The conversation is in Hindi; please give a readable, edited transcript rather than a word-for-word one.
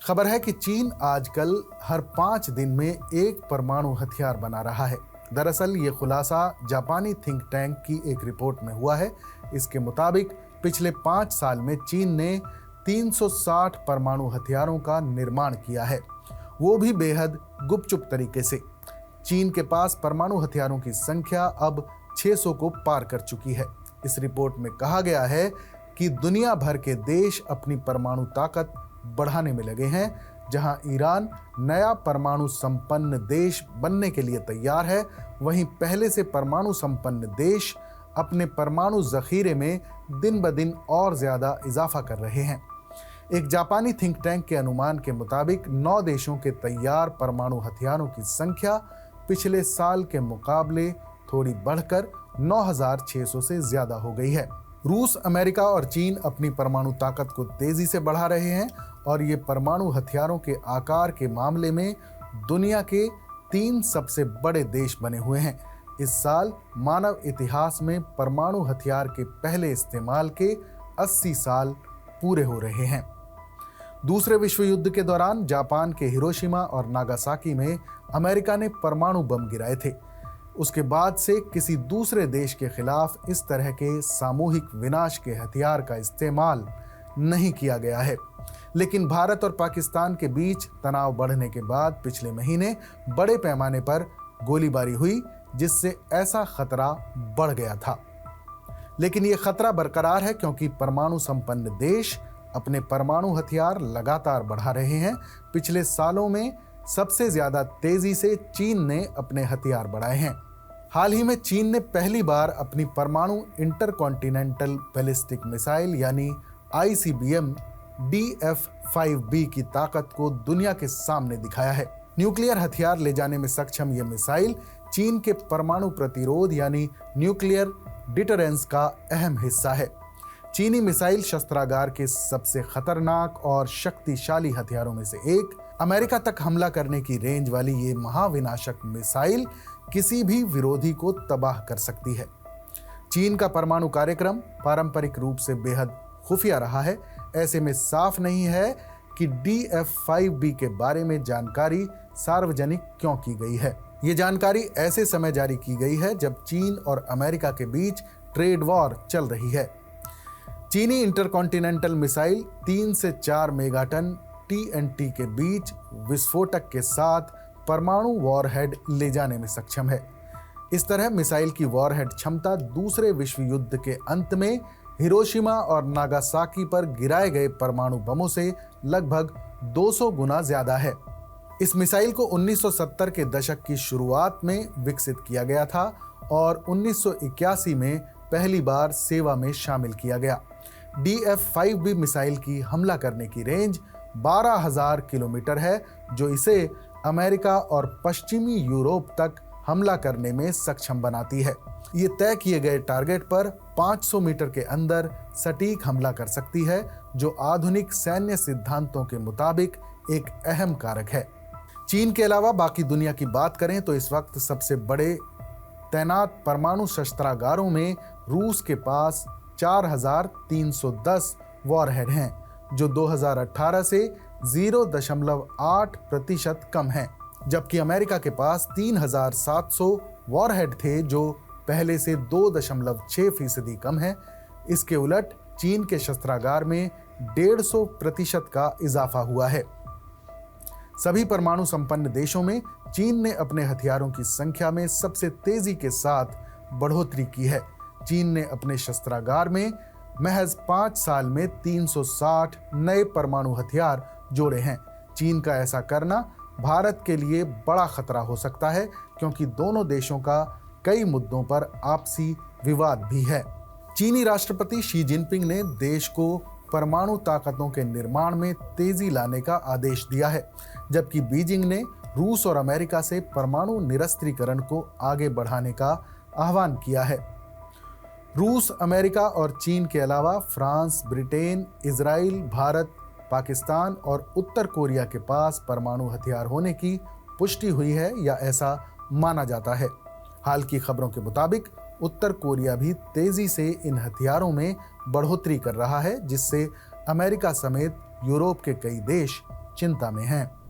खबर है कि चीन आजकल हर 5 दिन में एक परमाणु हथियार बना रहा है। दरअसल ये खुलासा जापानी थिंक टैंक की एक रिपोर्ट में हुआ है। इसके मुताबिक पिछले 5 साल में चीन ने 360 परमाणु हथियारों का निर्माण किया है, वो भी बेहद गुपचुप तरीके से। चीन के पास परमाणु हथियारों की संख्या अब 600 को पार कर चुकी है। इस रिपोर्ट में कहा गया है कि दुनिया भर के देश अपनी परमाणु ताकत बढ़ाने में लगे हैं। जहां ईरान नया परमाणु संपन्न देश बनने के लिए तैयार है, वहीं पहले से परमाणु संपन्न देश अपने परमाणु जखीरे में दिन ब दिन और ज्यादा इजाफा कर रहे हैं। एक जापानी थिंक टैंक के अनुमान के मुताबिक 9 देशों के तैयार परमाणु हथियारों की संख्या पिछले साल के मुकाबले थोड़ी बढ़कर 9,600 से ज्यादा हो गई है। रूस, अमेरिका और चीन अपनी परमाणु ताकत को तेजी से बढ़ा रहे हैं और ये परमाणु हथियारों के आकार के मामले में दुनिया के 3 सबसे बड़े देश बने हुए हैं। इस साल मानव इतिहास में परमाणु हथियार के पहले इस्तेमाल के 80 साल पूरे हो रहे हैं। दूसरे विश्व युद्ध के दौरान जापान के हिरोशिमा और नागासाकी में अमेरिका ने परमाणु बम गिराए थे। उसके बाद से किसी दूसरे देश के खिलाफ इस तरह के सामूहिक विनाश के हथियार का इस्तेमाल नहीं किया गया है। लेकिन भारत और पाकिस्तान के बीच तनाव बढ़ने के बाद पिछले महीने बड़े पैमाने पर गोलीबारी हुई, जिससे ऐसा खतरा बढ़ गया था। लेकिन ये खतरा बरकरार है क्योंकि परमाणु संपन्न देश अपने परमाणु हथियार लगातार बढ़ा रहे हैं। पिछले सालों में सबसे ज्यादा तेजी से चीन ने अपने हथियार बढ़ाए हैं। हाल ही में चीन ने पहली बार अपनी परमाणु इंटरकॉन्टिनेंटल बैलिस्टिक मिसाइल यानी ICBM DF-5B की ताकत को दुनिया के सामने दिखाया है। न्यूक्लियर हथियार ले जाने में सक्षम यह मिसाइल चीन के परमाणु प्रतिरोध यानी न्यूक्लियर डिटरेंस का अहम हिस्सा है। चीनी मिसाइल शस्त्रागार के सबसे खतरनाक और शक्तिशाली हथियारों में से एक। अमेरिका तक हमला करने की रेंज वाली ये महाविनाशक मिसाइल किसी भी विरोधी को तबाह कर सकती है। चीन का परमाणु कार्यक्रम पारंपरिक रूप से बेहद खुफिया रहा है। ऐसे में साफ नहीं है कि DF-5B के बारे में जानकारी सार्वजनिक क्यों की गई है। ये जानकारी ऐसे समय जारी की गई है जब चीन और अमेरिका के बीच ट्रेड वॉर चल रही है। चीनी इंटरकॉन्टिनेंटल मिसाइल 3 से 4 मेगाटन TNT के बीच विस्फोटक के साथ परमाणु वॉरहेड ले जाने में सक्षम है। इस तरह मिसाइल की वॉरहेड क्षमता दूसरे विश्व युद्ध के अंत में हिरोशिमा और नागासाकी पर गिराए गए परमाणु बमों से लगभग 200 गुना ज्यादा है। इस मिसाइल को 1970 के दशक की शुरुआत में विकसित किया गया था और 1981 में पहली बार सेवा में शामिल किया गया। DF-5B मिसाइल की हमला करने की रेंज 12,000 किलोमीटर है, जो इसे अमेरिका और पश्चिमी यूरोप तक हमला करने में सक्षम बनाती है। ये तय किए गए टारगेट पर 500 मीटर के अंदर सटीक हमला कर सकती है, जो आधुनिक सैन्य सिद्धांतों के मुताबिक एक अहम कारक है। चीन के अलावा बाकी दुनिया की बात करें तो इस वक्त सबसे बड़े तैनात परमाणु शस्त्रागारों में रूस के पास 4,310 वॉरहेड हैं, जो 2018 से 0.8% कम है, जबकि अमेरिका के पास 3,700 वॉरहेड थे, जो पहले से 2.6% कम है। इसके उलट चीन के शस्त्रागार में 150% का इजाफा हुआ है। सभी परमाणु संपन्न देशों में चीन ने अपने हथियारों की संख्या में सबसे तेजी के साथ बढ़ोतरी की है। चीन ने अपने शस्त्रागार में महज 5 साल में 360 नए परमाणु हथियार जोड़े हैं। चीन का ऐसा करना भारत के लिए बड़ा खतरा हो सकता है, क्योंकि दोनों देशों का कई मुद्दों पर आपसी विवाद भी है। चीनी राष्ट्रपति शी जिनपिंग ने देश को परमाणु ताकतों के निर्माण में तेजी लाने का आदेश दिया है, जबकि बीजिंग ने रूस और अमेरिका से परमाणु निरस्त्रीकरण को आगे बढ़ाने का आह्वान किया है। रूस, अमेरिका और चीन के अलावा France, Britain, Israel, Bharat, Pakistan और उत्तर कोरिया के पास परमाणु हथियार होने की पुष्टि हुई है या ऐसा माना जाता है। हाल की खबरों के मुताबिक उत्तर कोरिया भी तेजी से इन हथियारों में बढ़ोतरी कर रहा है, जिससे अमेरिका समेत यूरोप के कई देश चिंता में हैं।